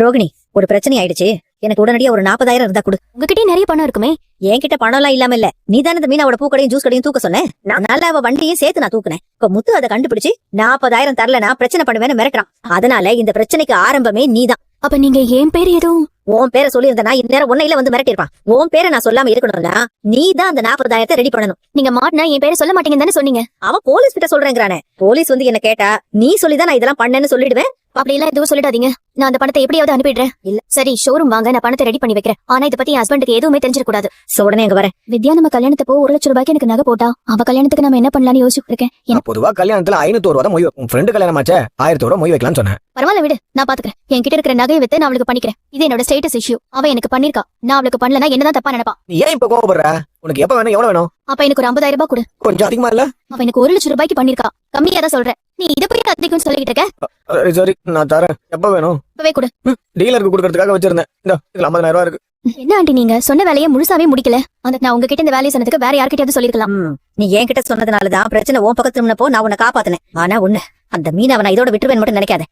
ரோகிணி, ஒரு பிரச்சனை ஆயிடுச்சு. எனக்கு உடனடியா ஒரு 40,000 இருந்தா கொடு. உங்ககிட்டயே நிறைய பணம் இருக்குமே. என்கிட்ட பணம் எல்லாம் இல்லாம இல்ல. நீ தானே இந்த மீனாவோட பூக்கடையும் ஜூஸ் கடையும் தூக்க சொன்ன. அதனால அவ வண்டியும் சேர்த்து நான் தூக்குனேன். இப்ப முத்து அதை கண்டுபிடிச்சு 40,000 தரலனா பிரச்சனை பண்ணுவேன்னு மிரட்டுறான். அதனால இந்த பிரச்சனைக்கு ஆரம்பமே நீதான். அப்ப நீங்க என் பேர் எதுவும் உன் பேரை சொல்லி இருந்தா இந்நேரம் உன்னையில வந்து மிரட்டிருப்பான். உன் பேரை நான் சொல்லாம இருக்கணும்னா நீ தான் அந்த 40,000 ரெடி பண்ணணும். நீங்க மாட்டினா என் பேரை சொல்ல மாட்டீங்கன்னு தானே சொன்னீங்க. அவன் போலீஸ் கிட்ட சொல்றேங்கிறானே. போலீஸ் வந்து என்ன கேட்டா நீ சொல்லிதான் நான் இதெல்லாம் பண்ணேன்னு சொல்லிடுவேன். அப்படி எல்லாம் எதுவும் சொல்லிடாதீங்க. நான் அந்த பணத்தை எப்படியாவது அனுப்பிடுறேன். இல்ல சரி, ஷோரூம் வாங்க, நான் பணத்தை ரெடி பண்ணி வைக்கிறேன். ஆனா இத பத்தி என் ஹஸ்பண்டுக்கு எதுவுமே தெரிஞ்சிடக்கூடாது. உடனே அங்க வரேன். வித்யா நம்ம கல்யாணத்தப்போ 1,00,000 ரூபாய்க்கு எனக்கு நகை போட்டா, அவ கல்யாணத்துக்கு நம்ம என்ன பண்ணலாம்னு யோசிச்சுட்டு இருக்கேன். பொதுவா கல்யாணத்துல 500 ரூபா மொய். உன் ஃப்ரெண்டு கல்யாணமாச்சே 1000 ரூபா மொய் வைக்கலாம்னு சொன்னேன். பரவாயில்ல விடு, நான் பாத்துக்கிறேன். என்கிட்ட இருக்கிற நகையை வித்து நான் அவளுக்கு பண்ணிக்கிறேன். இது என்னோட ஸ்டேட்டஸ் இஷ்யூ. அவ எனக்கு பண்ணிருக்கா. நான் அவளுக்கு பண்ணலனா என்னதான் தப்பா நினைப்பா. நீ ஏன் இப்ப கோவப்படுற? உனக்கு எப்ப வேணும், எவ்வளவு வேணும்? அப்ப எனக்கு ஒரு 50,000 ரூபாய் கொடு. கொஞ்சம் அதிகமா இல்ல? அவ எனக்கு 1,00,000 ரூபாய்க்கு பண்ணிருக்கா. கம்மியா தான் சொல்றேன். நீ இத போய் அதிகம்னு சொல்லிட்டு இருக்க. சரி நான் தரேன். எப்ப வேணும்? இப்பவே கொடு. டீலருக்கு கொடுக்கறதுக்காக வச்சிருந்தேன். இந்த இதுல 50,000 ரூபாய் இருக்கு. என்ன ஆண்டி, நீங்க சொன்ன வேலையை முழுசாவே முடிக்கல. நான் உங்ககிட்ட இந்த வேலையை சொன்னதுக்கு வேற யார்கிட்டயாவது சொல்லிருக்கலாம். நீ என்கிட்ட சொன்னதுனாலதான் பிரச்சனை உன் பக்கத்துல நான் உன்னை காப்பாத்தினேன். ஆனா ஒண்ணு, அந்த மீனாவை நான் இதோட விட்டுருவேன் மட்டும் நினைக்காத.